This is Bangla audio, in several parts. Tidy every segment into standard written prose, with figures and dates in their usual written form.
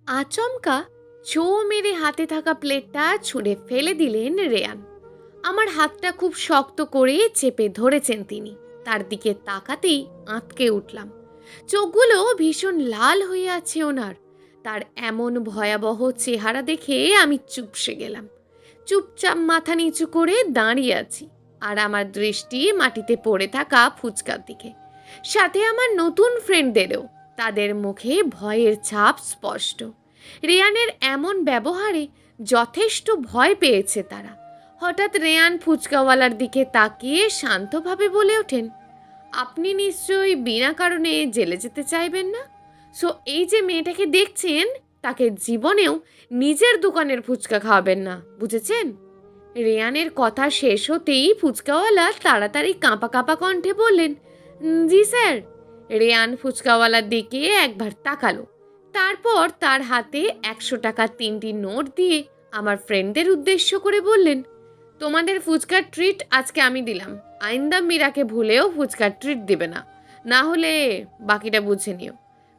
আচমকা ছো মেরে হাতে থাকা প্লেটটা ছুঁড়ে ফেলে দিলেন রেয়ান। আমার হাতটা খুব শক্ত করে চেপে ধরেছেন তিনি। তার দিকে তাকাতেই আঁতকে উঠলাম। চোখগুলো ভীষণ লাল হয়ে আছে ওনার। তার এমন ভয়াবহ চেহারা দেখে আমি চুপসে গেলাম। চুপচাপ মাথা নিচু করে দাঁড়িয়ে আছি, আর আমার দৃষ্টি মাটিতে পড়ে থাকা ফুচকার দিকে। সাথে আমার নতুন ফ্রেন্ডদেরও। তাদের মুখে ভয়ের ছাপ স্পষ্ট। রেয়ানের এমন ব্যবহারে যথেষ্ট ভয় পেয়েছে তারা। হঠাৎ রেয়ান ফুচকাওয়ালার দিকে তাকিয়ে শান্তভাবে বলে ওঠেন, আপনি নিশ্চয়ই বিনা কারণে জেলে যেতে চাইবেন না। সো এই যে মেয়েটাকে দেখছেন, তাকে জীবনেও নিজের দোকানের ফুচকা খাওয়াবেন না, বুঝেছেন? রেয়ানের কথা শেষ হতেই ফুচকাওয়ালা তাড়াতাড়ি কাঁপা কাঁপা কণ্ঠে বললেন, জি স্যার। রেয়ান ফুচকাওয়ালার দিকে একবার তাকালো, তারপর তার হাতে 100 টাকার 3টি নোট দিয়ে আমার ফ্রেন্ডদের উদ্দেশ্য করে বললেন, তোমাদের ফুচকার ট্রিট আজকে আমি দিলাম। আইন্দা মীরাকে ভুলেও ফুচকার ট্রিট দেবে না, না হলে বাকিটা বুঝে নিও।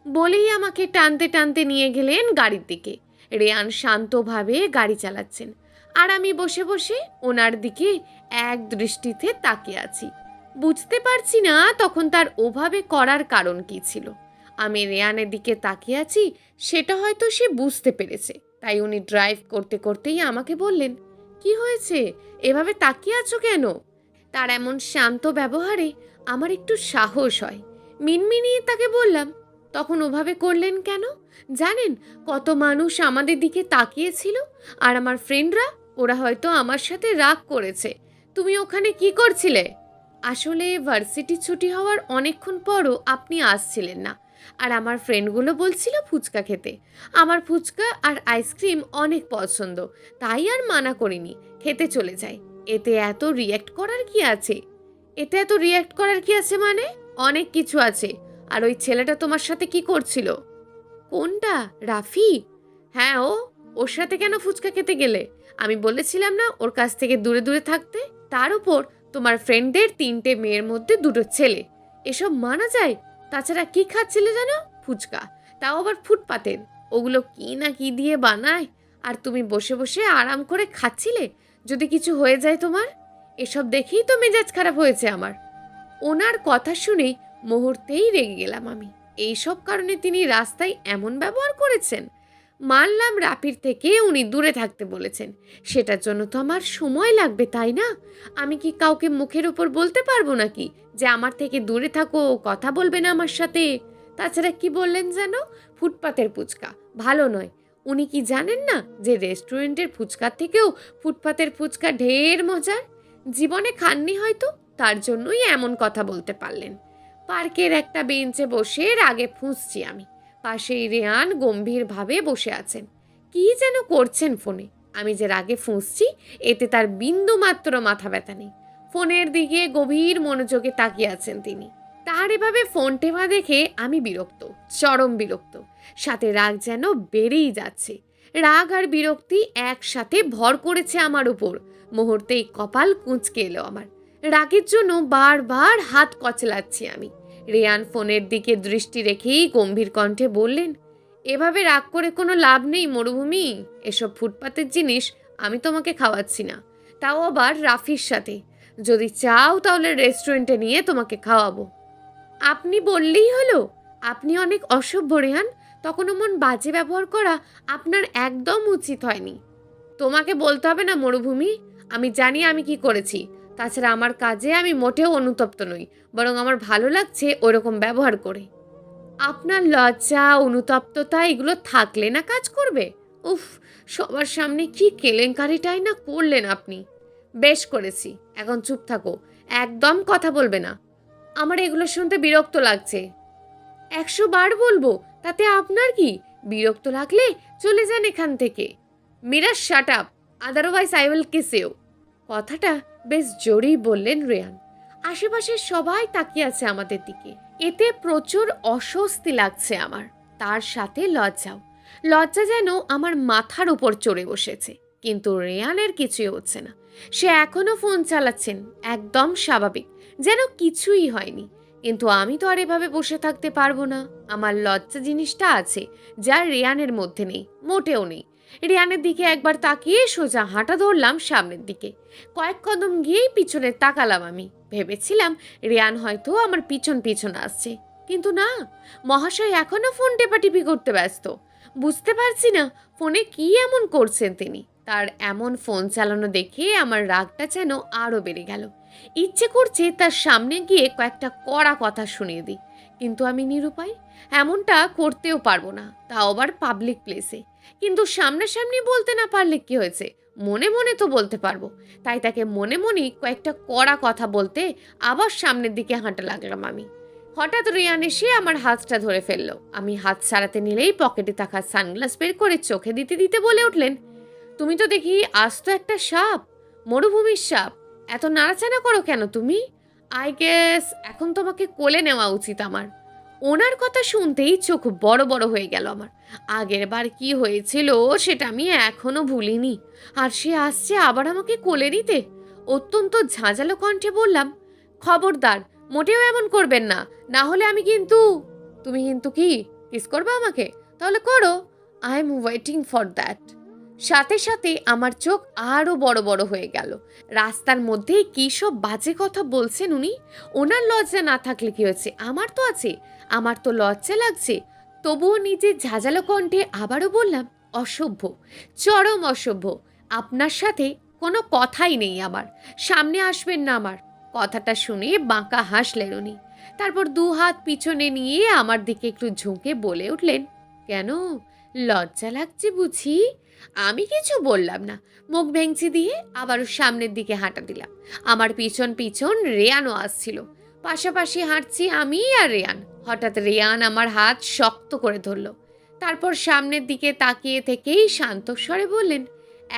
বলেই আমাকে টানতে টানতে নিয়ে গেলেন গাড়ির দিকে। রেয়ান শান্তভাবে গাড়ি চালাচ্ছেন, আর আমি বসে বসে ওনার দিকে এক দৃষ্টিতে তাকিয়ে আছি। বুঝতে পারছি না তখন তার ওভাবে করার কারণ কি ছিল। আমি রেয়ানের দিকে তাকিয়ে আছি সেটা হয়তো সে বুঝতে পেরেছে, তাই উনি ড্রাইভ করতে করতেই আমাকে বললেন, কি হয়েছে, এভাবে তাকিয়ে আছো কেন? তার এমন শান্ত ব্যবহারে আমার একটু সাহস হয়। মিনমিনিয়ে তাকে বললাম, তখন ওভাবে করলেন কেন? জানেন কত মানুষ আমাদের দিকে তাকিয়েছিল, আর আমার ফ্রেন্ডরা, ওরা হয়তো আমার সাথে রাগ করেছে। তুমি ওখানে কি করছিলে? আসলে ভার্সিটি ছুটি হওয়ার অনেকক্ষণ পরও আপনি আসছিলেন না, আর আমার ফ্রেন্ডগুলো বলছিল ফুচকা খেতে। আমার ফুচকা আর আইসক্রিম অনেক পছন্দ, তাই আর মানা করিনি, খেতে চলে যাই। এতে এত রিয়্যাক্ট করার কি আছে? এতে এত রিয়্যাক্ট করার কি আছে মানে? অনেক কিছু আছে। আর ওই ছেলেটা তোমার সাথে কি করছিল? কোনটা? রাফি? হ্যাঁ, ওর সাথে কেন ফুচকা খেতে গেলে? আমি বলেছিলাম না ওর কাছ থেকে দূরে দূরে থাকতে? তার উপর তোমার ফ্রেন্ডদের 3টে মেয়ের মধ্যে 2টো ছেলে, এসব মানা যায়? তাছাড়া কি খাচ্ছিলে জানো? ফুচকা, তাও আবার ফুটপাতের। ওগুলো কি না কি দিয়ে বানায়, আর তুমি বসে বসে আরাম করে খাচ্ছিলে। যদি কিছু হয়ে যায় তোমার? এসব দেখেই তো মেজাজ খারাপ হয়েছে আমার। ওনার কথা শুনে মুহূর্তেই রেগে গেলাম আমি। এইসব কারণে তিনি রাস্তায় এমন ব্যবহার করেছেন? মানলাম রাফির থেকে উনি দূরে থাকতে বলেছেন, সেটার জন্য তো আমার সময় লাগবে, তাই না? আমি কি কাউকে মুখের উপর বলতে পারবো নাকি যে আমার থেকে দূরে থাকো, কথা বলবে না আমার সাথে? তাছাড়া কি বললেন যেন? ফুটপাতের ফুচকা ভালো নয়। উনি কি জানেন না যে রেস্টুরেন্টের ফুচকার থেকেও ফুটপাতের ফুচকা ঢের মজার? জীবনে খাননি হয়তো, তার জন্যই এমন কথা বলতে পারলেন। পার্কের একটা বেঞ্চে বসে রাগে ফুঁসছি আমি। পাশেই রেয়ান গম্ভীরভাবে বসে আছেন, কি যেন করছেন ফোনে। আমি যে রাগে ফুঁসছি এতে তার বিন্দু মাত্র মাথা ব্যথা নেই। ফোনের দিকে গভীর মনোযোগে তাকিয়ে আছেন তিনি। তার এভাবে ফোন টেপা দেখে আমি বিরক্ত, চরম বিরক্ত। সাথে রাগ যেন বেড়েই যাচ্ছে। রাগ আর বিরক্তি একসাথে ভর করেছে আমার উপর। মুহূর্তেই কপাল কুঁচকে এলো আমার। রাগের জন্য বারবার হাত কচলাচ্ছি আমি। রেয়ান ফোনের দিকে দৃষ্টি রেখেই গম্ভীর কণ্ঠে বললেন, এভাবে রাগ করে কোনো লাভ নেই মরুভূমি। এসব ফুটপাতের জিনিস আমি তোমাকে খাওয়াচ্ছি না, তাও আবার রাফির সাথে। যদি চাও তাহলে রেস্টুরেন্টে নিয়ে তোমাকে খাওয়াবো। আপনি বললেই হলো? আপনি অনেক অসভ্য রেহান। তখন মন বাজে ব্যবহার করা আপনার একদম উচিত হয়নি। তোমাকে বলতে হবে না মরুভূমি, আমি জানি আমি কি করেছি। তাছাড়া আমার কাজে আমি মোটেও অনুতপ্ত নই, বরং আমার ভালো লাগছে ওরকম ব্যবহার করে। আপনার লজ্জা, অনুতপ্ততা এগুলো থাকলে না কাজ করবে? উফ, সবার সামনে কি কেলেঙ্কারিটাই না করলেন আপনি। বেশ করেছি, এখন চুপ থাকো, একদম কথা বলবে না। আমার এগুলো শুনতে বিরক্ত লাগছে। 100 বার বলবো, তাতে আপনার কি? বিরক্ত লাগলে চলে যান এখান থেকে। Meera, shut up, otherwise I will kiss you. কথাটা বেশ জোরেই বললেন রেয়ান। আশেপাশের সবাই তাকিয়ে আছে আমাদের দিকে। এতে প্রচুর অস্বস্তি লাগছে আমার, তার সাথে লজ্জাও। লজ্জা যেন আমার মাথার উপর চড়ে বসেছে। কিন্তু রেয়ানের কিছুই হচ্ছে না। সে এখনো ফোন চালাচ্ছেন, একদম স্বাভাবিক, যেন কিছুই হয়নি। কিন্তু আমি তো আর এভাবে বসে থাকতে পারবো না। আমার লজ্জা জিনিসটা আছে, যা রেয়ানের মধ্যে নেই, মোটেও নেই। রেয়ানের দিকে একবার তাকিয়ে সোজা হাঁটা ধরলাম সামনের দিকে। কয়েক কদম গিয়েই পিছনে তাকালাম আমি। ভেবেছিলাম রেয়ান হয়তো আমার পিছন পিছন আসছে, কিন্তু না, মহাশয় এখনো ফোন টেপাটিপি করতে ব্যস্ত। বুঝতে পারছি না ফোনে কি এমন করছেন তিনি। তার এমন ফোন চালানো দেখে আমার রাগটা যেন আরও বেড়ে গেল। ইচ্ছে করছে তার সামনে গিয়ে কয়েকটা কড়া কথা শুনিয়ে দিই, কিন্তু আমি নিরুপায়। এমনটা করতেও পারবো না, তাও আবার পাবলিক প্লেসে। কিন্তু সামনাসামনি বলতে না পারলে কি হয়েছে, মনে মনে তো বলতে পারবো। তাই তাকে মনে মনেই কয়েকটা কড়া কথা বলতে আবার সামনের দিকে হাঁটা লাগলাম আমি। হঠাৎ রিয়ান এসে আমার হাতটা ধরে ফেললো। আমি হাত ছাড়াতে নিলেই পকেটে থাকা সানগ্লাস বের করে চোখে দিতে দিতে বলে উঠলেন, তুমি তো দেখি আস্ত একটা সাপ, মরুভূমির সাপ। এত নাড়াচাড়া করো কেন তুমি? আই গেস এখন তোমাকে কোলে নেওয়া উচিত আমার। ওনার কথা শুনতেই চোখ বড় বড় হয়ে গেল আমার। আগের বার কি হয়েছিল সেটা আমি এখনো ভুলিনি, আর সে আসছে আবার আমাকে কোলে নিতে। অত্যন্ত ঝাঁঝালো কণ্ঠে বললাম, খবরদার, মোটেও এমন করবেন না, না হলে আমি কিন্তু। তুমি কিন্তু কি কিস করবে আমাকে? তাহলে করো, I am waiting for that. সাথে সাথে আমার চোখ আরও বড় বড় হয়ে গেল। রাস্তার মধ্যে কী সব বাজে কথা বলছেন উনি। ওনার লজ্জা না থাকলে কি হয়েছে, আমার তো আছে। আমার তো লজ্জা লাগছে। তবুও নিজের ঝাঁঝালো কণ্ঠে আবারও বললাম, অসভ্য, চরম অসভ্য। আপনার সাথে কোনো কথাই নেই আমার, সামনে আসবেন না আমার। কথাটা শুনে বাঁকা হাসলেন উনি। তারপর দু হাত পিছনে নিয়ে আমার দিকে একটু ঝুঁকে বলে উঠলেন, কেন, লজ্জা লাগছে বুঝি? আমি কিছু বললাম না। মুখ ভেঙচি দিয়ে আবারও সামনের দিকে হাঁটা দিলাম। আমার পিছন পিছন রেয়ানও আসছিল। পাশাপাশি হাঁটছি আমি আর রেয়ান। হঠাৎ রেয়ান আমার হাত শক্ত করে ধরল। তারপর সামনের দিকে তাকিয়ে থেকেই শান্ত স্বরে বললেন,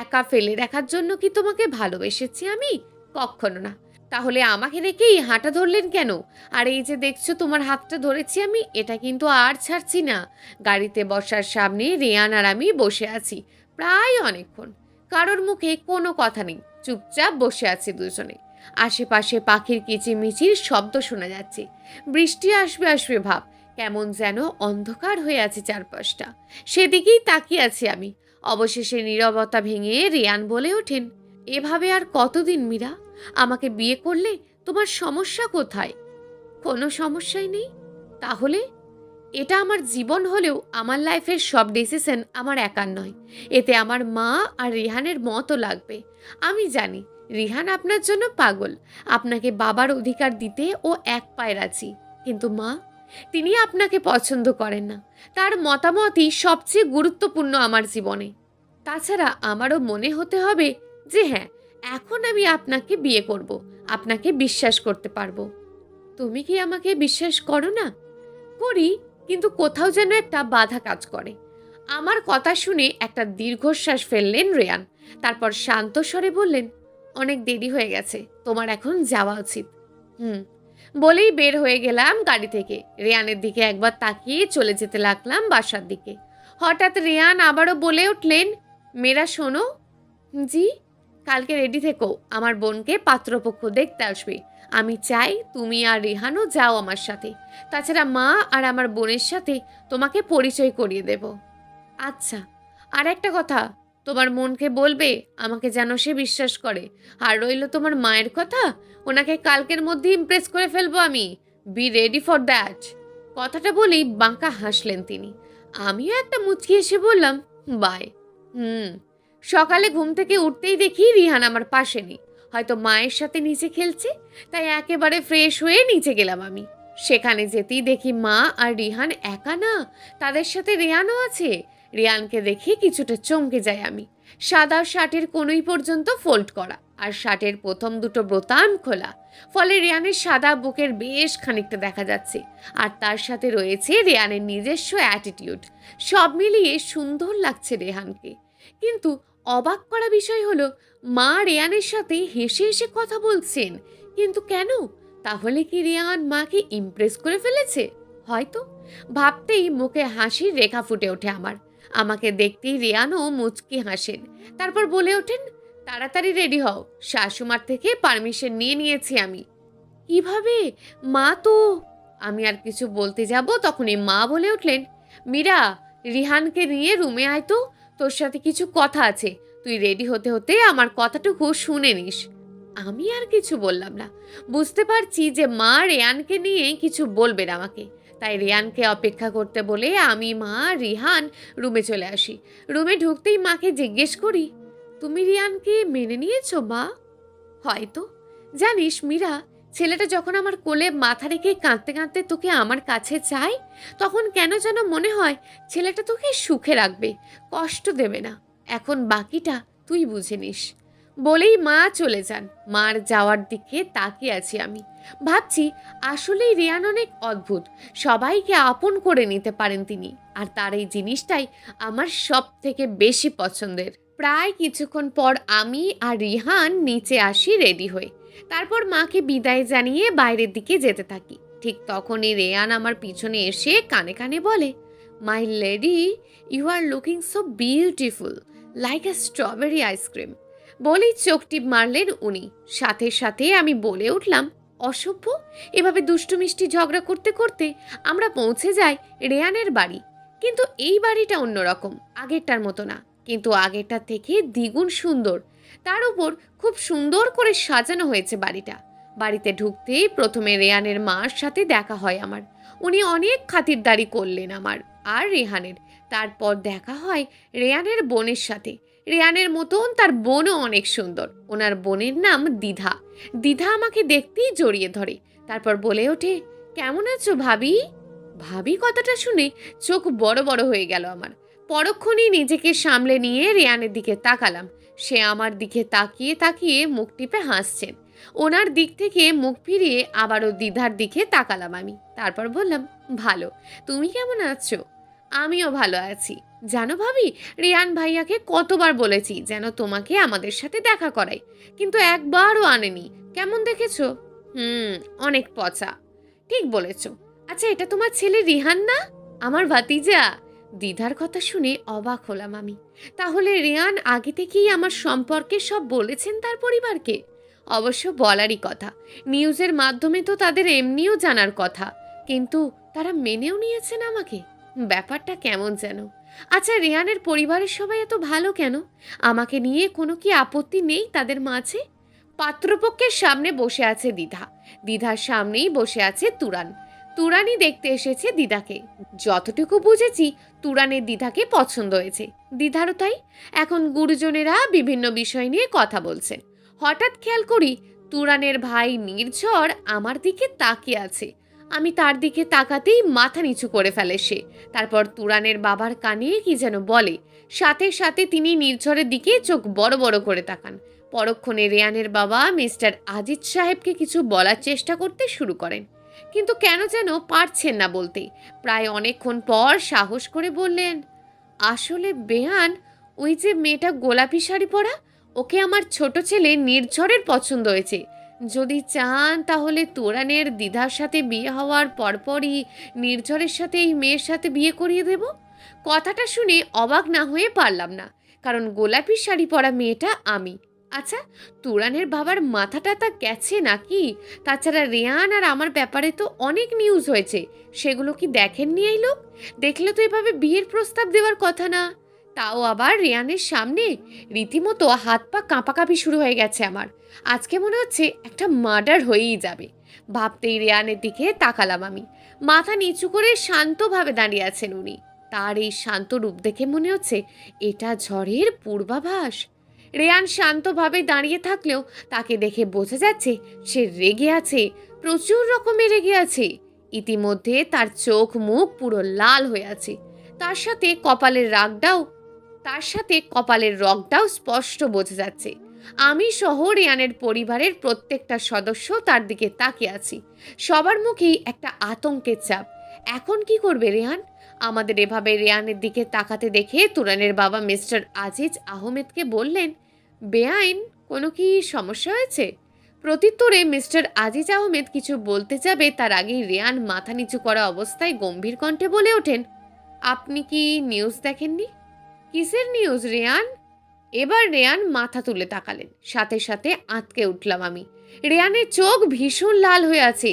একা ফেলে রাখার জন্য কি তোমাকে ভালোবেসেছি আমি? কখনো না। তাহলে আমাকে রেখেই হাঁটা ধরলেন কেন? আর এই যে দেখছো তোমার হাতটা ধরেছি আমি, এটা কিন্তু আর ছাড়ছি না। গাড়িতে বসার সামনে রেয়ান আর আমি বসে আছি প্রায় অনেকক্ষণ। কারোর মুখে কোনো কথা নেই, চুপচাপ বসে আছি দুজনে। আশেপাশে পাখির কিচিমিচির শব্দ শোনা যাচ্ছে। বৃষ্টি আসবে আসবে ভাব। কেমন যেন অন্ধকার হয়ে আছে চারপাশটা। সেদিকেই তাকিয়ে আছি আমি। অবশেষে নীরবতা ভেঙে রিয়ান বলে ওঠেন, এভাবে আর কতদিন মীরা? আমাকে বিয়ে করলে তোমার সমস্যা কোথায়? কোনো সমস্যাই নেই। তাহলে এটা আমার জীবন হলেও আমার লাইফের সব ডিসিশন আমার একার নয়। এতে আমার মা আর রিহানের মতও লাগবে। আমি জানি রিহান আপনার জন্য পাগল। আপনাকে বাবার অধিকার দিতে ও এক পায়ে রাজি। কিন্তু মা, তিনি আপনাকে পছন্দ করেন না। তার মতামতই সবচেয়ে গুরুত্বপূর্ণ আমার জীবনে। তাছাড়া আমারও মনে হতে হবে যে হ্যাঁ, এখন আমি আপনাকে বিয়ে করব, আপনাকে বিশ্বাস করতে পারবো। তুমি কি আমাকে বিশ্বাস করো না? করি, কিন্তু কোথাও যেন একটা বাধা কাজ করে। আমার কথা শুনে একটা দীর্ঘশ্বাস ফেললেন রেয়ান। তারপর শান্ত স্বরে বললেন, অনেক দেরি হয়ে গেছে, তোমার এখন যাওয়া উচিত। হুম বলেই বের হয়ে গেলাম গাড়ি থেকে। রেয়ানের দিকে একবার তাকিয়ে চলে যেতে লাগলাম বাসার দিকে। হঠাৎ রেয়ান আবারও বলে উঠলেন, মেয়েরা শোনো। জি? কালকে রেডি থেকো, আমার বোনকে পাত্রপক্ষ দেখতে আসবে। আমি চাই তুমি আর রিহানও যাও আমার সাথে। তাছাড়া মা আর আমার বোনের সাথে তোমাকে পরিচয় করিয়ে দেব। আচ্ছা, আর একটা কথা, তোমার মনকে বলবে আমাকে যেন সে বিশ্বাস করে। আর রইল তোমার মায়ের কথা, ওনাকে কালকের মধ্যে ইমপ্রেস করে ফেলবো আমি। Be ready for that. কথাটা বলেই বাঁকা হাসলেন তিনি। আমিও একটা মুচকি এসে বললাম, বাই। হুম সকালে ঘুম থেকে উঠতেই দেখি রিহান আমার পাশে নেই। হয়তো মায়ের সাথে নিচে খেলছে। তাই একেবারে ফ্রেশ হয়ে নিচে গেলাম আমি। সেখানে যেতেই দেখি মা আর রিহান একা না, তাদের সাথে রেয়ানও আছে। রিয়ানকে দেখে কিছুটা চমকে যাই আমি। সাদা শার্টের কোনোই পর্যন্ত ফোল্ড করা, আর শার্টের প্রথম দুটো বোতাম খোলা। ফলে রিয়ানের সাদা বুকের বেশ খানিকটা দেখা যাচ্ছে। আর তার সাথে রয়েছে রিয়ানের নিজস্ব অ্যাটিটিউড। সব মিলিয়ে সুন্দর লাগছে রেহানকে। কিন্তু অবাক করা বিষয় হলো, মা রেয়ানের সাথে হেসে হেসে কথা বলছেন। কিন্তু কেন? তাহলে কি রেয়ান মাকে ইমপ্রেস করে ফেলেছে? হয়তো। ভাবতেই মুখে হাসির রেখা ফুটে ওঠে আমার। আমাকে দেখতেই রেয়ানও মুচকি হাসেন। তারপর বলে ওঠেন, তাড়াতাড়ি রেডি হও, শাশুমার থেকে পারমিশন নিয়ে নিয়েছি আমি। কিভাবে? মা তো। আমি আর কিছু বলতে যাব তখনই মা বলে উঠলেন, মীরা, রিহানকে নিয়ে রুমে আয় তো, তোর সাথে কিছু কথা আছে। তুই রেডি হতে হতে আমার কথাটুকু শুনে নিস। আমি আর কিছু বললাম না। বুঝতে পারছি যে মা রেয়ানকে নিয়ে কিছু বলবেন আমাকে, তাই রেয়ানকে অপেক্ষা করতে বলে আমি, মা, রিহান রুমে চলে আসি। রুমে ঢুকতেই মাকে জিজ্ঞেস করি, তুমি রিয়ানকে মেনে নিয়েছো মা? হয়তো। জানিস মীরা, ছেলেটা যখন আমার কোলে মাথা রেখে কাঁদতে কাঁদতে তোকে আমার কাছে চায়, তখন কেন যেন মনে হয় ছেলেটা তোকে সুখে রাখবে, কষ্ট দেবে না। এখন বাকিটা তুই বুঝে নিস। বলেই মা চলে যান। মার যাওয়ার দিকে তাকিয়ে আছি আমি। ভাবছি আসলেই রিয়ান অনেক অদ্ভুত। সবাইকে আপন করে নিতে পারেন তিনি, আর তার এই জিনিসটাই আমার সব থেকে বেশি পছন্দের। প্রায় কিছুক্ষণ পর আমি আর রিহান নিচে আসি রেডি হয়ে। তারপর মাকে বিদায় জানিয়ে বাইরের দিকে যেতে থাকি। ঠিক তখনই রেয়ান আমার পিছনে এসে কানে কানে বলে, my lady, you are looking so beautiful, like a strawberry ice cream. বলেই চোখ টিপ মারলেন উনি। সাথে সাথে আমি বলে উঠলাম, অসভ্য। এভাবে দুষ্টু মিষ্টি ঝগড়া করতে করতে আমরা পৌঁছে যাই রেয়ানের বাড়ি। কিন্তু এই বাড়িটা অন্যরকম, আগেরটার মতো না, কিন্তু আগেরটার থেকে দ্বিগুণ সুন্দর। তার উপর খুব সুন্দর করে সাজানো হয়েছে বাড়িটা। বাড়িতে ঢুকতেই প্রথমে রেয়ানের মার সাথে দেখা হয় আমার। উনি অনেক খাতিরদারি করলেন আমার আর রেহানের। তারপর দেখা হয় রেয়ানের বোনের সাথে। রেয়ানের মতন তার বোনও অনেক সুন্দর। ওনার বোনের নাম দ্বিধা। দ্বিধা আমাকে দেখতেই জড়িয়ে ধরে। তারপর বলে ওঠে, কেমন আছো ভাবি? ভাবি কথাটা শুনে চোখ বড় বড় হয়ে গেল আমার। পরক্ষণেই নিজেকে সামলে নিয়ে রেয়ানের দিকে তাকালাম। সে আমার দিকে তাকিয়ে তাকিয়ে মুখ টিপে হাসছেন। ওনার দিক থেকে মুখ ফিরিয়ে আবারও দ্বিধার দিকে তাকালাম আমি। তারপর বললাম, ভালো। তুমি কেমন আছো? আমিও ভালো আছি। জানো ভাবি, রিয়ান ভাইয়াকে কতবার বলেছি যেন তোমাকে আমাদের সাথে দেখা করাই, কিন্তু একবারও আনেনি। কেমন দেখেছো? অনেক পচা। ঠিক বলেছো। আচ্ছা, এটা তোমার ছেলে রিহান না? আমার ভাতিজা। দ্বিধার কথা শুনে অবাক হলাম আমি। তাহলে রিয়ান আগে থেকেই আমার সম্পর্কে সব বলেছেন তার পরিবারকে? অবশ্য বলারই কথা, নিউজের মাধ্যমে তো তাদের এমনিও জানার কথা, কিন্তু তারা মেনেও নিয়েছেন আমাকে। ব্যাপারটা কেমন যেন। আচ্ছা, রিয়ানের পরিবারের সবাই এত ভালো কেন? আমাকে নিয়ে কোনো কি আপত্তি নেই তাদের মাঝে? পাত্রপক্ষের সামনে বসে আছে দ্বিধা। দ্বিধার সামনেই বসে আছে তুরান। তুরানই দেখতে এসেছে দিদাকে। যতটুকু বুঝেছি, তুরানের দিদাকে পছন্দ হয়েছে, দিদারও তাই। এখন গুরুজনেরা বিভিন্ন বিষয় নিয়ে কথা বলছেন। হঠাৎ খেয়াল করি তুরানের ভাই নির্ঝর আমার দিকে তাকিয়ে আছে। আমি তার দিকে তাকাতেই মাথা নিচু করে ফেলে সে। তারপর তুরানের বাবার কানে কি যেন বলে। সাথে সাথে তিনি নির্ঝরের দিকে চোখ বড় বড় করে তাকান। পরক্ষণে রেয়ানের বাবা মিস্টার আজিজ সাহেবকে কিছু বলার চেষ্টা করতে শুরু করেন, কিন্তু কেন যেন পারছেন না বলতে। প্রায় অনেকক্ষণ পর সাহস করে বললেন, আসলে বেয়ান, ওই যে মেয়েটা গোলাপি শাড়ি পরা, ওকে আমার ছোট ছেলে নির্ঝরের পছন্দ হয়েছে। যদি চান তাহলে তোরানের দ্বিধার সাথে বিয়ে হওয়ার পরপরই নির্ঝরের সাথে এই মেয়ের সাথে বিয়ে করিয়ে দেব। কথাটা শুনে অবাক না হয়ে পারলাম না, কারণ গোলাপি শাড়ি পরা মেয়েটা আমি। আচ্ছা, তুরানের বাবার মাথাটা তা গেছে নাকি? তাছাড়া রেয়ান আর আমার ব্যাপারে তো অনেক নিউজ হয়েছে, সেগুলো কি দেখেননি এই লোক? দেখলে তো এভাবে বিয়ের প্রস্তাব দেওয়ার কথা না। তাও আবার রেয়ানের সামনে। রীতিমতো হাত পা কাঁপাকাঁপি শুরু হয়ে গেছে আমার। আজকে মনে হচ্ছে একটা মার্ডার হয়েই যাবে। ভাবতেই রেয়ানের দিকে তাকালাম আমি। মাথা নিচু করে শান্তভাবে দাঁড়িয়ে আছেন উনি। তার এই শান্ত রূপ দেখে মনে হচ্ছে এটা ঝড়ের পূর্বাভাস। রেয়ান শান্তভাবে দাঁড়িয়ে থাকলেও তাকে দেখে বোঝা যাচ্ছে সে রেগে আছে, প্রচুর রকমের রেগে আছে। ইতিমধ্যে তার চোখ মুখ পুরো লাল হয়ে আছে। তার সাথে কপালের রগটাও স্পষ্ট বোঝা যাচ্ছে। আমি সহ রেয়ানের পরিবারের প্রত্যেকটা সদস্য তার দিকে তাকিয়ে আছি। সবার মুখেই একটা আতঙ্কের চাপ। এখন কি করবে রেয়ান? আমাদের এভাবে রেয়ানের দিকে তাকাতে দেখে তুরানের বাবা মিস্টার আজিজ আহমেদকে বললেন, বেআইন, কোনো কি সমস্যা হয়েছে? প্রত্যুত্তরে মিস্টার আজিজ আহমেদ কিছু বলতে যাবে তার আগেই রেয়ান মাথা নিচু করা অবস্থায় গম্ভীর কণ্ঠে বলে ওঠেন, আপনি কি নিউজ দেখেননি? কিসের নিউজ রেয়ান? এবার রেয়ান মাথা তুলে তাকালেন, সাথে সাথে আঁতকে উঠলাম আমি। রেয়ানের চোখ ভীষণ লাল হয়ে আছে,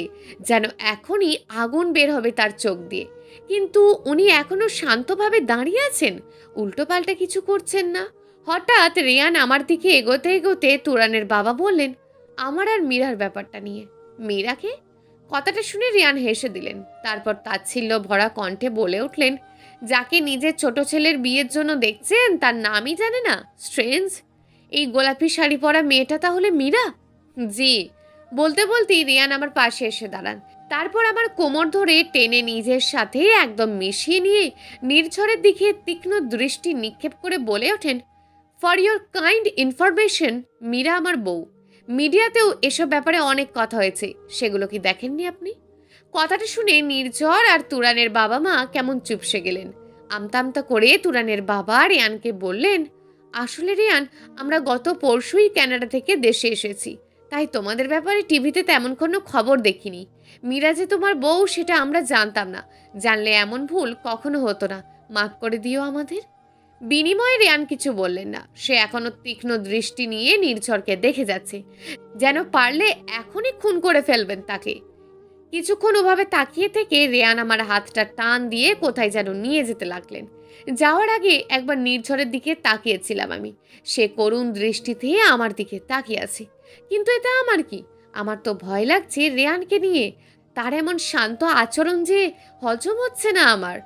যেন এখনই আগুন বের হবে তার চোখ দিয়ে। কিন্তু উনি এখনো শান্তভাবে দাঁড়িয়ে আছেন, উল্টোপাল্টা কিছু করছেন না। হঠাৎ রেয়ান আমার দিকে এগোতে এগোতে তুরানের বাবা বললেন, আমার আর মীরার ব্যাপারটা নিয়ে। মীরাকে? কথাটা শুনে রেয়ান হেসে দিলেন, তারপর তাচ্ছিল্য ভরা কণ্ঠে বলে উঠলেন, যাকে নিজের ছোট ছেলের বিয়ের জন্য দেখছেন তার নামই জানে না? স্ট্রেঞ্জ। এই গোলাপি শাড়ি পরা মেয়েটা তাহলে মীরা? জি। বলতে বলতেই রিয়ান আমার পাশে এসে দাঁড়ান, তারপর আমার কোমর ধরে টেনে নিজের সাথে একদম মিশিয়ে নিয়ে নির্ঝরের দিকে তীক্ষ্ণ দৃষ্টি নিক্ষেপ করে বলে ওঠেন, for your kind information, Meera আমার বউ। মিডিয়াতেও এসব ব্যাপারে অনেক কথা হয়েছে, সেগুলো কি দেখেননি আপনি? কথাটা শুনে নির্ঝর আর তুরানের বাবা মা কেমন চুপসে গেলেন। আমতা আমতা করে তুরানের বাবা রেয়ানকে বললেন, আসলে রেয়ান, আমরা গত পরশুই কানাডা থেকে দেশে এসেছি, তাই তোমাদের ব্যাপারে টিভিতে তেমন কোনো খবর দেখিনি। মীরা যে তোমার বউ সেটা আমরা জানতাম না, জানলে এমন ভুল কখনো হতো না, মাফ করে দিও আমাদের। বিনিময়ে রেয়ান কিছু বললেন না, সে এখনো তীক্ষ্ণ দৃষ্টি নিয়ে নির্ঝরকে দেখে যাচ্ছে, যেন পারলে এখনই খুন করে ফেলবেন তাকে। কিছুক্ষণ ওভাবে তাকিয়ে থেকে রেয়ান আমার হাতটা টান দিয়ে কোথায় যেন নিয়ে যেতে লাগলেন। যাওয়ার আগে একবার নির্ঝরের দিকে তাকিয়েছিলাম আমি, সে করুণ দৃষ্টিতে আমার দিকে তাকিয়ে আছে। কিন্তু এটা আমার কি? আমার তো ভয় লাগছে রেয়ানকে নিয়ে, তার এমন শান্ত আচরণ যে হজম হচ্ছে না আমার।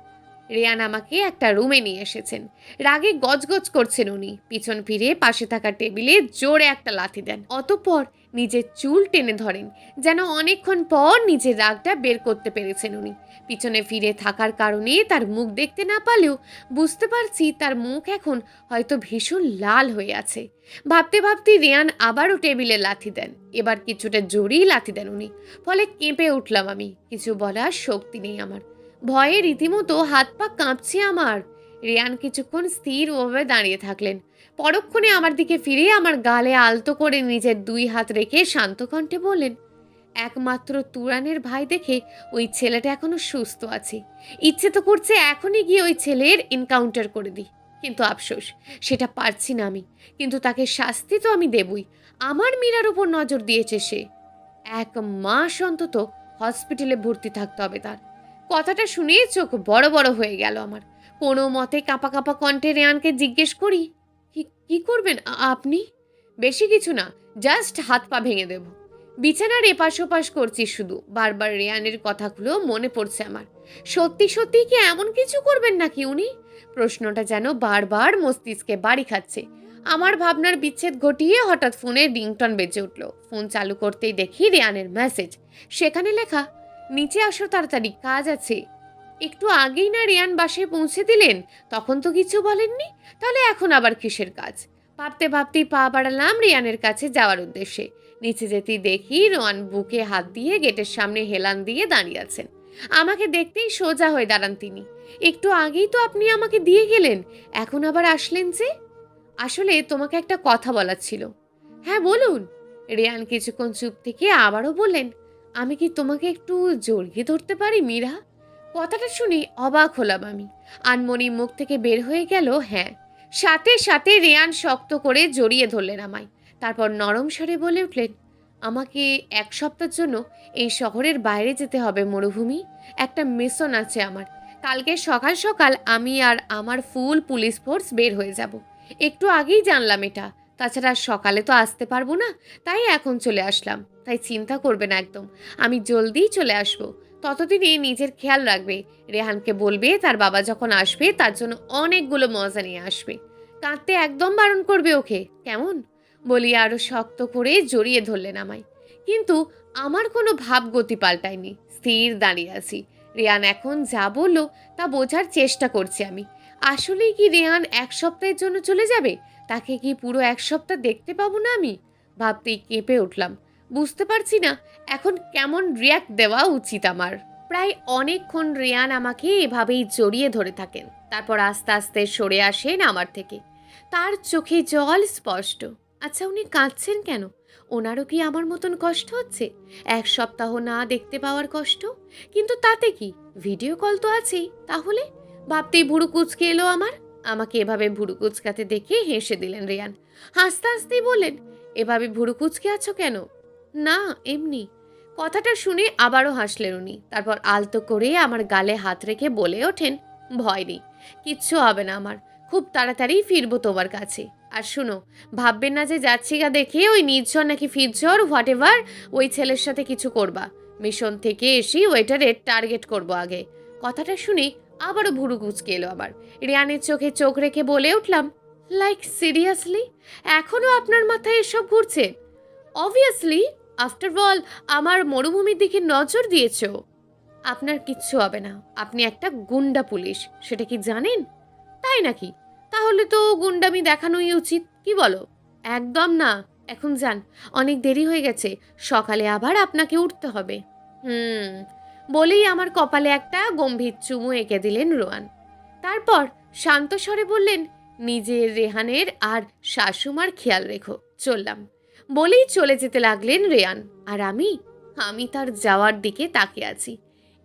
রেয়ান আমাকে একটা রুমে নিয়ে এসেছেন, রাগে গজগজ করছেন উনি, পিছন ফিরে পাশে থাকা টেবিলে জোরে একটা লাথি দেন, অতঃপর নিজের চুল টেনে ধরেন, যেন অনেকক্ষণ পর নিজের রাগটা বের করতে পেরেছেন উনি। পিছনে ফিরে থাকার কারণে তার মুখ দেখতে না পারলেও বুঝতে পারছি তার মুখ এখন হয়তো ভীষণ লাল হয়ে আছে। ভাবতে ভাবতে রেয়ান আবারও টেবিলে লাথি দেন, এবার কিছুটা জোরেই লাথি দেন উনি, ফলে কেঁপে উঠলাম আমি, কিছু বলার শক্তি নেই আমার, ভয়ে রীতিমতো হাত পা কাঁপছে আমার। রেয়ান কিছুক্ষণ স্থিরভাবে দাঁড়িয়ে থাকলেন, পরক্ষণে আমার দিকে ফিরে আমার গালে আলতো করে নিজের দুই হাত রেখে শান্ত কণ্ঠে বললেন, একমাত্র তুরানের ভাই দেখে ওই ছেলেটা এখনো সুস্থ আছে। ইচ্ছে তো করছে এখনই গিয়ে ওই ছেলের এনকাউন্টার করে দিই, কিন্তু আফসোস সেটা পারছি না আমি। কিন্তু তাকে শাস্তি তো আমি দেবই। আমার মীরার উপর নজর দিয়েছে সে, 1 মাস অন্তত হসপিটালে ভর্তি থাকতে হবে তার। কথাটা শুনে চোখ বড় বড় হয়ে গেল আমার। কোনো মতে কাঁপা কাঁপা কণ্ঠে রেয়ানকে জিজ্ঞেস করি, কি কি করবেন আপনি? বেশি কিছু না, জাস্ট হাত পা ভেঙে দেব। বিছানার এপাশ ওপাশ করছি শুধু, বারবার রেয়ানের কথাগুলো মনে পড়ছে আমার। সত্যি সত্যি কি এমন কিছু করবেন নাকি উনি? প্রশ্নটা যেন বারবার মস্তিষ্কে বাড়ি খাচ্ছে। আমার ভাবনার বিচ্ছেদ ঘটিয়ে হঠাৎ ফোনের রিংটন বেজে উঠল। ফোন চালু করতেই দেখি রেয়ানের মেসেজ, সেখানে লেখা, নিচে আসো তাড়াতাড়ি, কাজ আছে। একটু আগেই না রেয়ান বাসায় পৌঁছে দিলেন, তখন তো কিছু বলেননি, তাহলে এখন আবার কিসের কাজ? ভাবতে ভাবতেই পা বাড়ালাম রেয়ানের কাছে যাওয়ার উদ্দেশ্যে। নিচে যেতেই দেখি রোয়ান বুকে হাত দিয়ে গেটের সামনে হেলান দিয়ে দাঁড়িয়ে আছেন। আমাকে দেখতেই সোজা হয়ে দাঁড়ান তিনি। একটু আগেই তো আপনি আমাকে দিয়ে গেলেন, এখন আবার আসলেন যে? আসলে তোমাকে একটা কথা বলার ছিল। হ্যাঁ বলুন। রেয়ান কিছুক্ষণ চুপ থেকে আবারও বললেন, আমি কি তোমাকে একটু জড়িয়ে ধরতে পারি মীরা? কথাটা শুনে অবাক হলাম আমি। আনমনি মুখ থেকে বের হয়ে গেল হ্যাঁ। সাথে সাথে রেয়ান শক্ত করে জড়িয়ে ধরলেন আমায়, তারপর নরম স্বরে বলে উঠলেন, আমাকে 1 সপ্তাহের জন্য এই শহরের বাইরে যেতে হবে মরুভূমি, একটা মিশন আছে আমার। কালকে সকাল সকাল আমি আর আমার ফুল পুলিশ ফোর্স বের হয়ে যাব। একটু আগেই জানলাম এটা, তাছাড়া সকালে তো আসতে পারবো না, তাই এখন চলে আসলাম। তাই চিন্তা করবে না একদম, আমি জলদিই চলে আসবো। ততদিনে নিজের খেয়াল রাখবে, রেহানকে বলবে তার বাবা যখন আসবে তার জন্য অনেকগুলো মজা নিয়ে আসবে। কাঁদতে একদম বারণ করবে ওকে, কেমন? বলিয়ে আরো শক্ত করে জড়িয়ে ধরলেন আমায়। কিন্তু আমার কোনো ভাব গতি পাল্টায়নি, স্থির দাঁড়িয়ে আছি। রেহান এখন যা বললো তা বোঝার চেষ্টা করছি আমি। আসলেই কি রেহান 1 সপ্তাহের জন্য চলে যাবে? তাকে কি পুরো 1 সপ্তাহ দেখতে পাবো না আমি? ভাবতেই কেঁপে উঠলাম, বুঝতে পারছি না এখন কেমন রিয়াক্ট দেওয়া উচিত আমার। প্রায় অনেকক্ষণ রেয়ান আমাকে এভাবেই জড়িয়ে ধরে থাকেন, তারপর আস্তে আস্তে সরে আসেন আমার থেকে। তার চোখে জল স্পষ্ট। আচ্ছা উনি কাঁদছেন কেন? ওনারও কি আমার মতন কষ্ট হচ্ছে? 1 সপ্তাহ না দেখতে পাওয়ার কষ্ট? কিন্তু তাতে কি, ভিডিও কল তো আছেই। তাহলে ভাবতেই ভুরু কুঁচকে এলো আমার। আমাকে এভাবে ভুরু কুচকাতে দেখে হেসে দিলেন রেয়ান। হাসতে হাসতেই বললেন, এভাবে ভুরু কুচকে আছো কেন? না, এমনি। কথাটা শুনে আবারও হাসলেন উনি। তারপর আলতো করে আমার গালে হাত রেখে বলে ওঠেন, ভয় নেই, কিচ্ছু হবে না আমার। খুব তাড়াতাড়ি ফিরবো তোমার কাছে। আর শুনো, ভাববেন না যে যাচ্ছি গা দেখে ওই নির্ঝর নাকি ফিরঝর হোয়াট এভার ওই ছেলের সাথে কিছু করবা। মিশন থেকে এসে ওয়েটারের টার্গেট করব আগে। কথাটা শুনে আবারও ভুরু কুচকে এলো আমার। রিয়ানের চোখে চোখ রেখে বলে উঠলাম, লাইক সিরিয়াসলি? এখনও আপনার মাথায় এসব ঘুরছে? অবভিয়াসলি, আফটার অল আমার মরুভূমির দিকে নজর দিয়েছ। আপনার কিচ্ছু হবে না, আপনি একটা গুন্ডা পুলিশ, সেটা কি জানেন? তাই নাকি? তাহলে তো গুন্ডামি দেখানোই উচিত, কি বলো? একদম না, এখন যান, অনেক দেরি হয়ে গেছে, সকালে আবার আপনাকে উঠতে হবে। হুম, বলেই আমার কপালে একটা গম্ভীর চুমু এঁকে দিলেন রোয়ান। তারপর শান্ত স্বরে বললেন, নিজের, রেহানের আর শাশুমার খেয়াল রেখো, চললাম। বলেই চলে যেতে লাগলেন রেয়ান। আর আমি তার যাওয়ার দিকে তাকিয়ে আছি।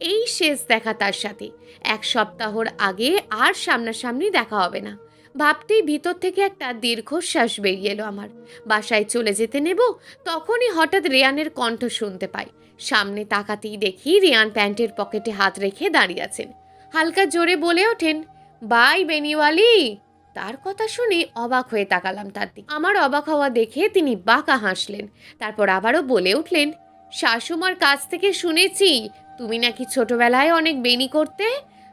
এই শেষ দেখা তার সাথে। 1 সপ্তাহর আগে আর সামনাসামনি দেখা হবে না ভাবতেই ভিতর থেকে একটা দীর্ঘশ্বাস বেরিয়ে এলো আমার। বাসায় চলে যেতে নেব, তখনই হঠাৎ রেয়ানের কণ্ঠ শুনতে পাই। সামনে তাকাতেই দেখি রেয়ান প্যান্টের পকেটে হাত রেখে দাঁড়িয়ে আছেন। হালকা জোরে বলে ওঠেন, বাই বেনিওয়ালি। তার কথা শুনে অবাক হয়ে তাকালাম তার দিকে। আমার অবাক হওয়া দেখে তিনি বাঁকা হাসলেন। তারপর আবারও বলে উঠলেন, শাশুমার কাছ থেকে শুনেছি তুমি নাকি ছোটবেলায় অনেক বেনি করতে,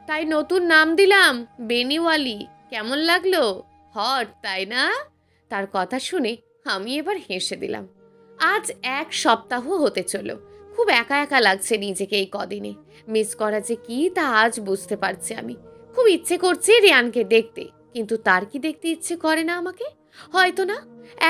তাই নতুন নাম দিলাম বেনিওয়ালি। কেমন লাগলো? হট, তাই না? তার কথা শুনে আমি এবার হেসে দিলাম। আজ 1 সপ্তাহ হতে চলো। খুব একা একা লাগছে নিজেকে এই কদিনে। মিস করা যে কি তা আজ বুঝতে পারছি আমি। খুব ইচ্ছে করছে রিয়ানকে দেখতে, কিন্তু তার কি দেখতে ইচ্ছে করে না আমাকে? হয়তো না।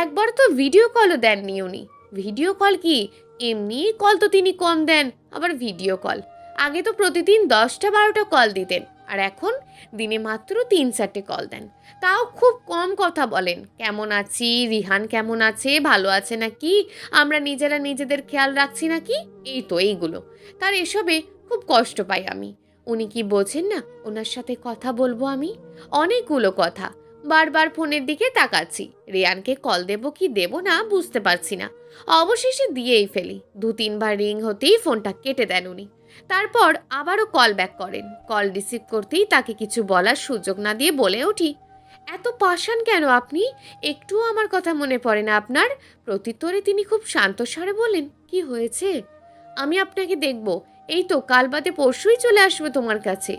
একবার তো ভিডিও কলও দেননি উনি। ভিডিও কল কি, এমনি কল তো তিনি কম দেন, আবার ভিডিও কল। আগে তো প্রতিদিন 10টা 12টা কল দিতেন, আর এখন দিনে মাত্র 3-4টে কল দেন। তাও খুব কম কথা বলেন, কেমন আছি, রিহান কেমন আছে, ভালো আছে নাকি, আমরা নিজেরা নিজেদের খেয়াল রাখছি নাকি, এই তো এইগুলো। তার এসবে খুব কষ্ট পাই আমি। উনি কি বোঝেন না ওনার সাথে কথা বলবো আমি? অনেকগুলো কথা। বারবার ফোনের দিকে তাকাচ্ছি, রিয়ানকে কল দেব কি দেব না বুঝতে পারছি না। অবশেষে দিয়েই ফেলি। 2-3বার রিং হতেই ফোনটা কেটে দেন উনি। তারপর আবারও কল ব্যাক করেন। কল রিসিভ করতেই তাকে কিছু বলার সুযোগ না দিয়ে বলে উঠি, এত পাষাণ কেন আপনি? একটুও আমার কথা মনে পড়ে না আপনার? প্রত্যুত্তরে তিনি খুব শান্ত স্বরে বলেন, কি হয়েছে? আমি আপনাকে দেখব, এই তো কাল বাদে পরশুই চলে আসবে তোমার কাছে।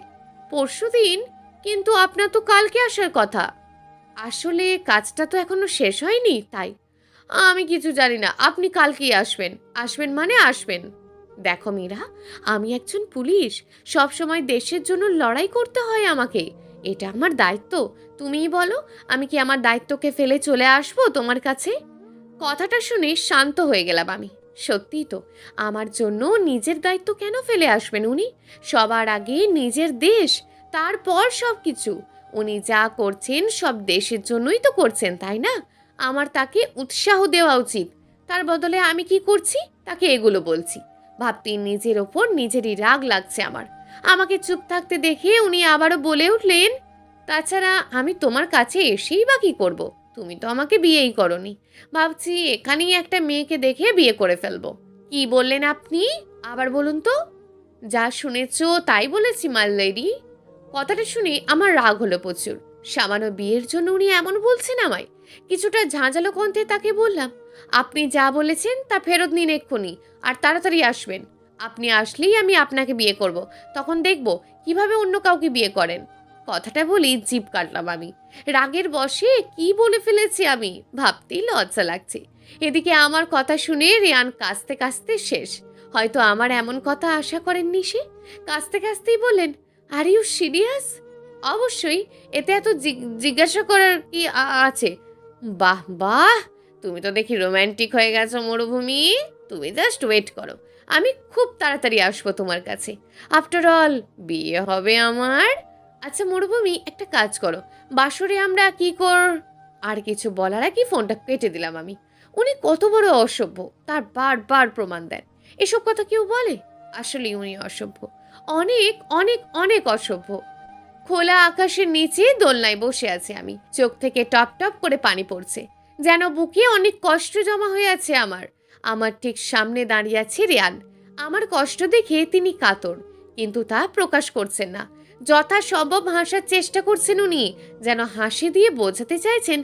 পরশুদিন? কিন্তু আপনার তো কালকে আসার কথা। আসলে কাজটা তো এখনো শেষ হয়নি, তাই। আমি কিছু জানি না, আপনি কালকেই আসবেন। আসবেন মানে আসবেন। দেখো মীরা, আমি একজন পুলিশ, সব সময় দেশের জন্য লড়াই করতে হয় আমাকে। এটা আমার দায়িত্ব। তুমিই বলো, আমি কি আমার দায়িত্বকে ফেলে চলে আসবো তোমার কাছে? কথাটা শুনে শান্ত হয়ে গেলাম আমি। সত্যিই তো, আমার জন্য নিজের দায়িত্ব কেন ফেলে আসবেন উনি? সবার আগে নিজের দেশ, তারপর সব কিছু। উনি যা করছেন সব দেশের জন্যই তো করছেন, তাই না? আমার তাকে উৎসাহ দেওয়া উচিত। তার বদলে আমি কি করছি? তাকে এগুলো বলছি। ভাবতে নিজের ওপর নিজেরই রাগ লাগছে আমার। আমাকে চুপ থাকতে দেখে উনি আবারও বলে উঠলেন, তাছাড়া আমি তোমার কাছে এসেই বা কি করব? তুমি তো আমাকে বিয়েই করনি। ভাবছি এখানেই একটা মেয়েকে দেখে বিয়ে করে ফেলবো। কি বললেন আপনি? আবার বলুন তো। যা শুনেছো তাই বলেছি মাই লেডি। কথাটা শুনে আমার রাগ হলো প্রচুর। সামান্য বিয়ের জন্য উনি এমন বলছেন আমায়? কিছুটা ঝাঁঝালো কণ্ঠে তাকে বললাম, আপনি যা বলেছেন তা ফেরত নিন এক্ষুনি, আর তাড়াতাড়ি আসবেন। আপনি আসলেই আমি আপনাকে বিয়ে করব। তখন দেখব কিভাবে অন্য কাউকে বিয়ে করেন। কথাটা বলি জিভ কাটলাম আমি। রাগের বশে কি বলে ফেলেছি আমি, ভাবতেই লজ্জা লাগছে। এদিকে আমার কথা শুনে রিয়ান কাঁচতে কাঁচতে শেষ। হয়তো আমার এমন কথা আশা করেননি সে। কাঁচতে কাঁচতেই বললেন, আর ইউ সিরিয়াস? অবশ্যই, এতে এত জিজ্ঞাসা করার কি আছে? বাহ বাহ, তুমি তো দেখি রোম্যান্টিক হয়ে গেছো মরুভূমি। তুমি জাস্ট ওয়েট করো, আমি খুব তাড়াতাড়ি আসবো তোমার কাছে। আফটার অল বিয়ে হবে আমার। আচ্ছা মরুভূমি, একটা কাজ করো, বাসরে আমরা কি কর। আর কিছু বলার আগে ফোনটা কেটে দিলাম আমি। উনি কত বড় অসভ্য তার বারবার প্রমাণ দেন। এসব কথা কেউ বলে? আসলে উনি অসভ্য, অনেক অনেক অনেক অসভ্য। খোলা আকাশের নিচে দোলনায় বসে আছি আমি। চোখ থেকে টপ টপ করে পানি পড়ছে, যেন বুকে অনেক কষ্ট জমা হয়ে আছে আমার। আমার ঠিক সামনে দাঁড়িয়ে আছে রেয়ান। আমার কষ্ট দেখে তিনি কাতর, কিন্তু তা প্রকাশ করছেন না। যথাসম্ভব হাসার চেষ্টা করছেন উনি, যেন হাসি দিয়ে বোঝাতে চাইছেন,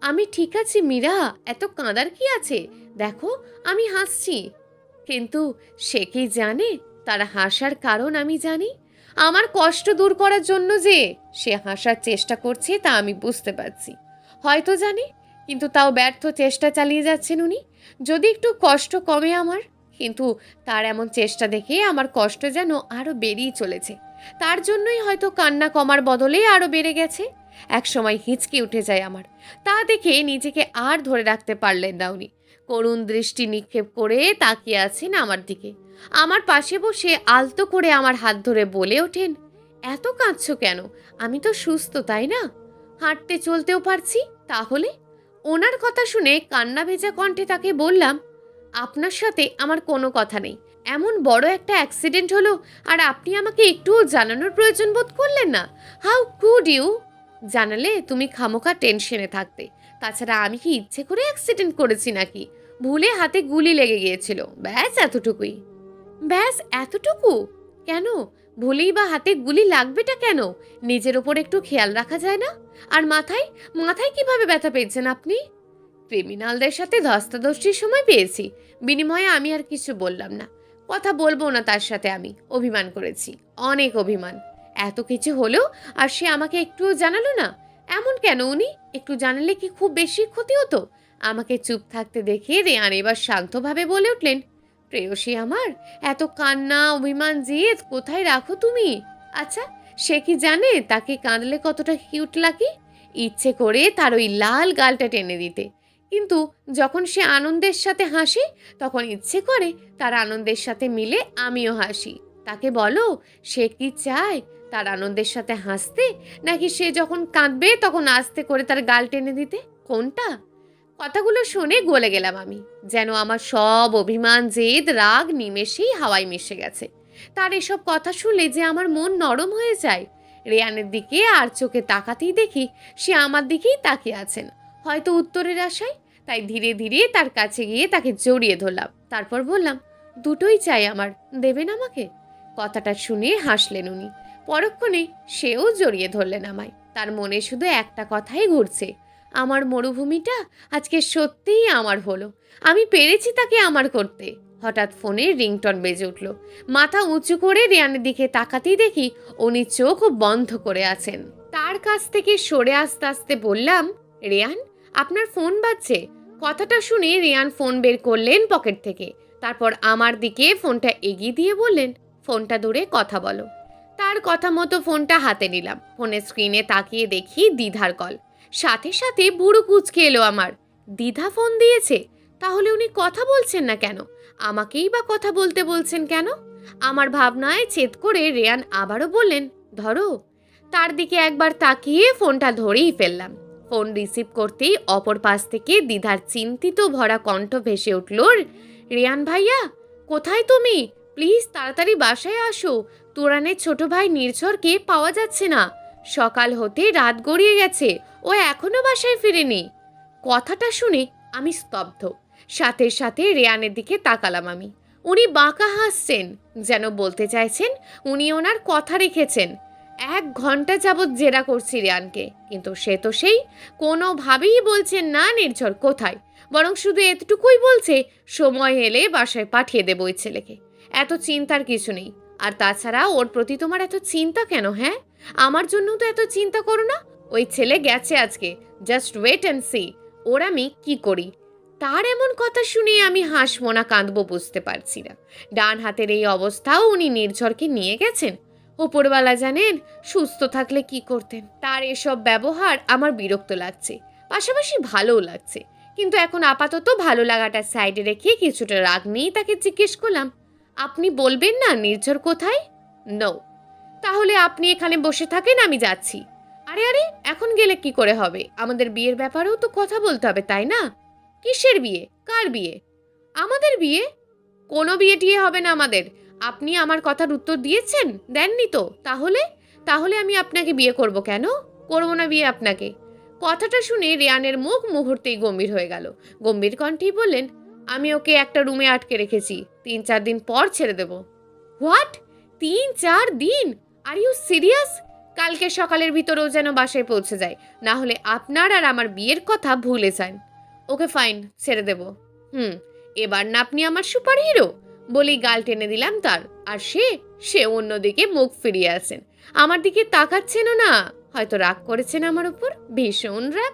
আমি ঠিক আছি মীরা, এত কাঁদার কি আছে, দেখো আমি হাসছি। কিন্তু সে কি জানে তার হাসার কারণ আমি জানি? আমার কষ্ট দূর করার জন্য যে সে হাসার চেষ্টা করছে তা আমি বুঝতে পারছি। হয়তো জানে, কিন্তু তাও ব্যর্থ চেষ্টা চালিয়ে যাচ্ছেন উনি। যদি একটু কষ্ট কমে আমার, কিন্তু তার এমন চেষ্টা দেখে আমার কষ্ট যেন আরও বেড়েই চলেছে। তার জন্যই হয়তো কান্না কমার বদলে আরও বেড়ে গেছে। এক সময় হিচকি উঠে যায় আমার। তা দেখে নিজেকে আর ধরে রাখতে পারলেন না উনি। করুণ দৃষ্টি নিক্ষেপ করে তাকিয়ে আছেন আমার দিকে। আমার পাশে বসে আলতো করে আমার হাত ধরে বলে ওঠেন, এত কাঁদছো কেন? আমি তো সুস্থ, তাই না? হাঁটতে চলতেও পারছি। তাহলে? ওনার কথা শুনে কান্না ভেজা কণ্ঠে তাকে বললাম, আপনার সাথে আমার কোনো কথা নেই। এমন বড় একটা অ্যাক্সিডেন্ট হলো, আর আপনি আমাকে একটুও জানানোর প্রয়োজন বোধ করলেন না। How could you? জানালে তুমি খামোখা টেনশনে থাকতে। তাছাড়া আমি কি ইচ্ছে করে অ্যাক্সিডেন্ট করেছি নাকি? ভুলে হাতে গুলি লেগে গিয়েছিল, ব্যাস এতটুকুই। ব্যাস এতটুকু? কেন? ভুলেই বা হাতে গুলি লাগবেটা কেন? নিজের ওপর একটু খেয়াল রাখা যায় না? আর মাথায়, মাথায় কিভাবে ব্যথা পেয়েছেন আপনি? ক্রিমিনালদের সাথে ধস্তাধস্তির সময় পেয়েছি। বিনিময়ে আমি আর কিছু বললাম না। কথা বলবো না তার সাথে, আমি অভিমান করেছি, অনেক অভিমান। এত কিছু হলেও আর সে আমাকে একটুও জানালো না। এমন কেন উনি? একটু জানালে কি খুব বেশি ক্ষতি হতো? আমাকে চুপ থাকতে দেখে রেয়ান এবার শান্তভাবে বলে উঠলেন, প্রেয়সী আমার, এত কান্না অভিমান জেদ কোথায় রাখো তুমি? আচ্ছা, সে কি জানে তাকে কাঁদলে কতটা কিউট লাগে? ইচ্ছে করে তার ওই লাল গালটা টেনে দিতে। কিন্তু যখন সে আনন্দের সাথে হাসে, তখন ইচ্ছে করে তার আনন্দের সাথে মিলে আমিও হাসি। তাকে বলো, সে কি চায় তার আনন্দের সাথে হাসতে, নাকি সে যখন কাঁদবে তখন আস্তে করে তার গাল টেনে দিতে? কোনটা? কথাগুলো শুনে গলে গেলাম আমি, যেন আমার সব অভিমান জেদ রাগ নিমেষেই হাওয়ায় মিশে গেছে। তার এসব কথা শুনলে যে আমার মন নরম হয়ে যায়। রেয়ানের দিকে আর চোখে তাকাতেই দেখি সে আমার দিকেই তাকিয়ে আছেন, হয়তো উত্তরের আশায়। তাই ধীরে ধীরে তার কাছে গিয়ে তাকে জড়িয়ে ধরলাম। তারপর বললাম, দুটোই চাই আমার, দেবেন আমাকে? কথাটা শুনে হাসলেন উনি। পরক্ষণে সেও জড়িয়ে ধরলেন আমায়। তার মনে শুধু একটা কথাই ঘুরছে, আমার মরুভূমিটা আজকে সত্যিই আমার হলো। আমি পেরেছি তাকে আমার করতে। হঠাৎ ফোনের রিংটন বেজে উঠল। মাথা উঁচু করে রেয়ানের দিকে তাকাতেই দেখি উনি চোখ বন্ধ করে আছেন। তার কাছ থেকে সরে আস্তে আস্তে বললাম, রেয়ান, আপনার ফোন বাজছে। কথাটা শুনে রেয়ান ফোন বের করলেন পকেট থেকে। তারপর আমার দিকে ফোনটা এগিয়ে দিয়ে বললেন, ফোনটা ধরে কথা বলো। তার কথা মতো ফোনটা হাতে নিলাম। ফোনের স্ক্রিনে তাকিয়ে দেখি দ্বিধার কল। সাথে সাথে বুড়ো কুঁচকে এলো আমার। দ্বিধা ফোন দিয়েছে? তাহলে উনি কথা বলছেন না কেন? আমাকেই বা কথা বলতে বলছেন কেন? আমার ভাবনায় ছেদ করে রেয়ান আবারও বললেন, ধরো। তার দিকে একবার তাকিয়ে ফোনটা ধরেই ফেললাম। ফোন রিসিভ করতেই অপর পাশ থেকে দ্বিধার চিন্তিত ভরা কণ্ঠ ভেসে উঠল, রেয়ান ভাইয়া, কোথায় তুমি? প্লিজ তাড়াতাড়ি বাসায় আসো। তুরানের ছোট ভাই নির্ঝরকে পাওয়া যাচ্ছে না। সকাল হতে রাত গড়িয়ে গেছে, ও এখনো বাসায় ফিরেনি। কথাটা শুনে আমি স্তব্ধ। সাথে সাথে রেয়ানের দিকে তাকালাম আমি। উনি বাঁকা হাসছেন, যেন বলতে চাইছেন উনি ওনার কথা রেখেছেন। 1 ঘন্টা যাবৎ জেরা করছি রেয়ানকে, কিন্তু সে তো সেই কোনোভাবেই বলছেন না নির্ঝর কোথায়। বরং শুধু এতটুকুই বলছে, সময় এলে বাসায় পাঠিয়ে দেবো ওই ছেলেকে। এত চিন্তার কিছু নেই। আর তাছাড়া ওর প্রতি তোমার এত চিন্তা কেন? হ্যাঁ, আমার জন্য তো এত চিন্তা করো না। ওই ছেলে গেছে আজকে, জাস্ট ওয়েট অ্যান্ড সি ওর আমি কি করি। তার এমন কথা শুনে আমি হাসবো না কাঁদবো বুঝতে পারছি না। ডান হাতের এই অবস্থাও উনি নির্ঝরকে নিয়ে গেছেন। ওপরওয়ালা জানেন সুস্থ থাকলে কি করতেন। তার এসব ব্যবহার আমার বিরক্ত লাগছে, পাশাপাশি ভালোও লাগছে। কিন্তু এখন আপাতত ভালো লাগাটা সাইডে রেখে কিছুটা রাগ নিয়েই তাকে জিজ্ঞেস করলাম, আপনি বলবেন না নির্ঝর কোথায়? নো। তাহলে আপনি এখানে বসে থাকেন, আমি যাচ্ছি। আরে আরে, এখন গেলে কি করে হবে? আমাদের বিয়ের ব্যাপারেও তো কথা বলতে হবে, তাই না? কিসের বিয়ে? কার বিয়ে? আমাদের বিয়ে? কোনো বিয়ে টিয়ে হবে না আমাদের। আপনি আমার কথার উত্তর দিয়েছেন? দেননি তো? তাহলে তাহলে আমি আপনাকে বিয়ে করব কেন? করব না বিয়ে আপনাকে। কথাটা শুনে রেয়ানের মুখ মুহূর্তেই গম্ভীর হয়ে গেল। গম্ভীর কণ্ঠেই বললেন, আমি ওকে একটা রুমে আটকে রেখেছি, 3-4 দিন পর ছেড়ে দেব। হোয়াট? 3-4 দিন? Are you serious? কালকে সকালের ভিতর ও যেন বাসায় পৌঁছে যায়, না হলে আপনার আর আমার বিয়ের কথা ভুলে যান। ওকে ফাইন, ছেড়ে দেব। হুম, এবার না আপনি আমার সুপার হিরো? বলেই গাল টেনে দিলাম তার। আর সে অন্যদিকে মুখ ফিরিয়ে আছেন, আমার দিকে তাকাচ্ছেনও না। হয়তো রাগ করেছেন আমার উপর, ভীষণ রাগ।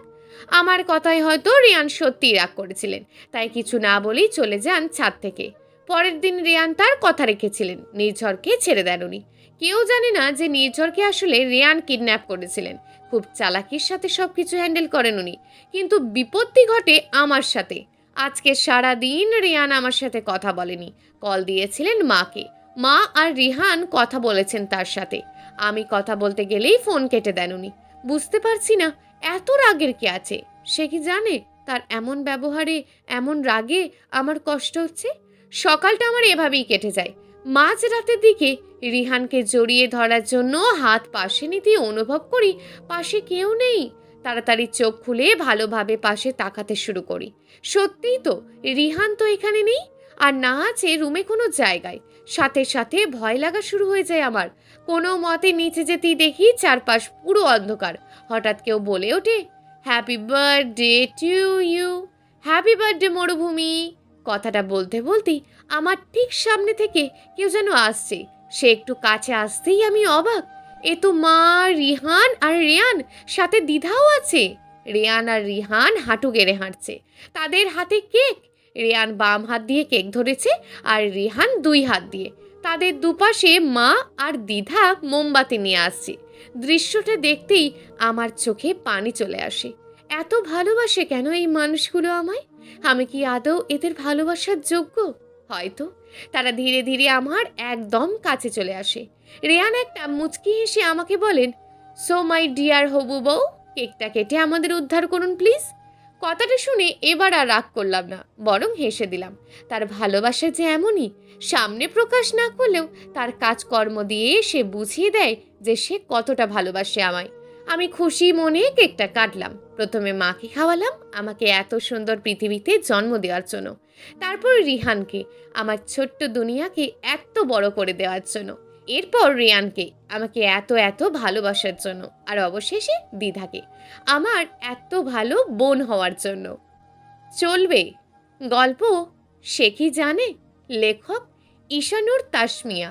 আমার কথায় হয়তো রিয়ান সত্যিই রাগ করেছিলেন, তাই কিছু না বলেই চলে যান ছাদ থেকে। পরের দিন রিয়ান তার কথা রেখেছিলেন, নির্ঝরকে ছেড়ে দেন উনি। কেউ জানে না যে নির্ঝরকে আসলে রিয়ান কিডন্যাপ করেছিলেন। খুব চালাকির সাথে সবকিছু হ্যান্ডেল করেন উনি। কিন্তু বিপত্তি ঘটে আমার সাথে। আজকে সারা দিন রিয়ান আমার সাথে কথা বলেনি। কল দিয়েছিলেন মাকে। মা আর রিহান কথা বলেছেন তার সাথে। আমি কথা বলতে গেলেই ফোন কেটে দেন উনি। বুঝতে পারছি না এত রাগের কি আছে। সে কি জানে তার এমন ব্যবহারে, এমন রাগে আমার কষ্ট হচ্ছে? সকালটা আমার এভাবেই কেটে যায়। মাঝ রাতের দিকে রিহানকে জড়িয়ে ধরার জন্য হাত পাশে নিতে অনুভব করি পাশে কেউ নেই। তাড়াতাড়ি চোখ খুলে ভালোভাবে পাশে তাকাতে শুরু করি। সত্যিই তো, রিহান তো এখানে নেই, আর না আছে রুমে কোনো জায়গায়। সাথে সাথে ভয় লাগা শুরু হয়ে যায় আমার। কোনো মতে নিচে যেতেই দেখি চারপাশ পুরো অন্ধকার। হঠাৎ কেউ বলে ওঠে, happy birthday to you. Happy birthday মরুভূমি। কথাটা বলতে বলতেই আমার ঠিক সামনে থেকে কেউ যেন আসছে। সে একটু কাছে আসতেই আমি অবাক। এ তো মা, রিহান আর রিয়ান, সাথে দ্বিধাও আছে। রিয়ান আর রিহান হাঁটু গেড়ে হাঁটছে, তাদের হাতে কেক। রিয়ান বাম হাত দিয়ে কেক ধরেছে আর রিহান 2 হাত দিয়ে। তাদের দুপাশে মা আর দ্বিধা মোমবাতি নিয়ে আসছে। দৃশ্যটা দেখতেই আমার চোখে পানি চলে আসে। এত ভালোবাসে কেন এই মানুষগুলো আমায়? আমি কি আদৌ এদের ভালোবাসার যোগ্য? হয়তো। তারা ধীরে ধীরে আমার একদম কাছে চলে আসে। রেয়ান একটা মুচকি হেসে আমাকে বলেন, সো মাই ডিয়ার হবু বউ, কেকটা কেটে আমাদের উদ্ধার করুন প্লিজ। কথাটা শুনে এবার আর রাগ করলাম না, বরং হেসে দিলাম। তার ভালোবাসা যে এমনই, সামনে প্রকাশ না করলেও তার কাজকর্ম দিয়ে সে বুঝিয়ে দেয় যে সে কতটা ভালোবাসে আমায়। আমি খুশি মনে কেকটা কাটলাম। প্রথমে মাকে খাওয়ালাম আমাকে এত সুন্দর পৃথিবীতে জন্ম দেওয়ার জন্য। তারপর রিহানকে, আমার ছোট্ট দুনিয়াকে এত বড় করে দেওয়ার জন্য। এরপর রিয়ানকে, আমাকে এত এত ভালোবাসার জন্য। আর অবশেষে দ্বিধাকে, আমার এত ভালো বোন হওয়ার জন্য। চলবে গল্প সে কি জানে, লেখক ঈশানুর তাসমিয়া।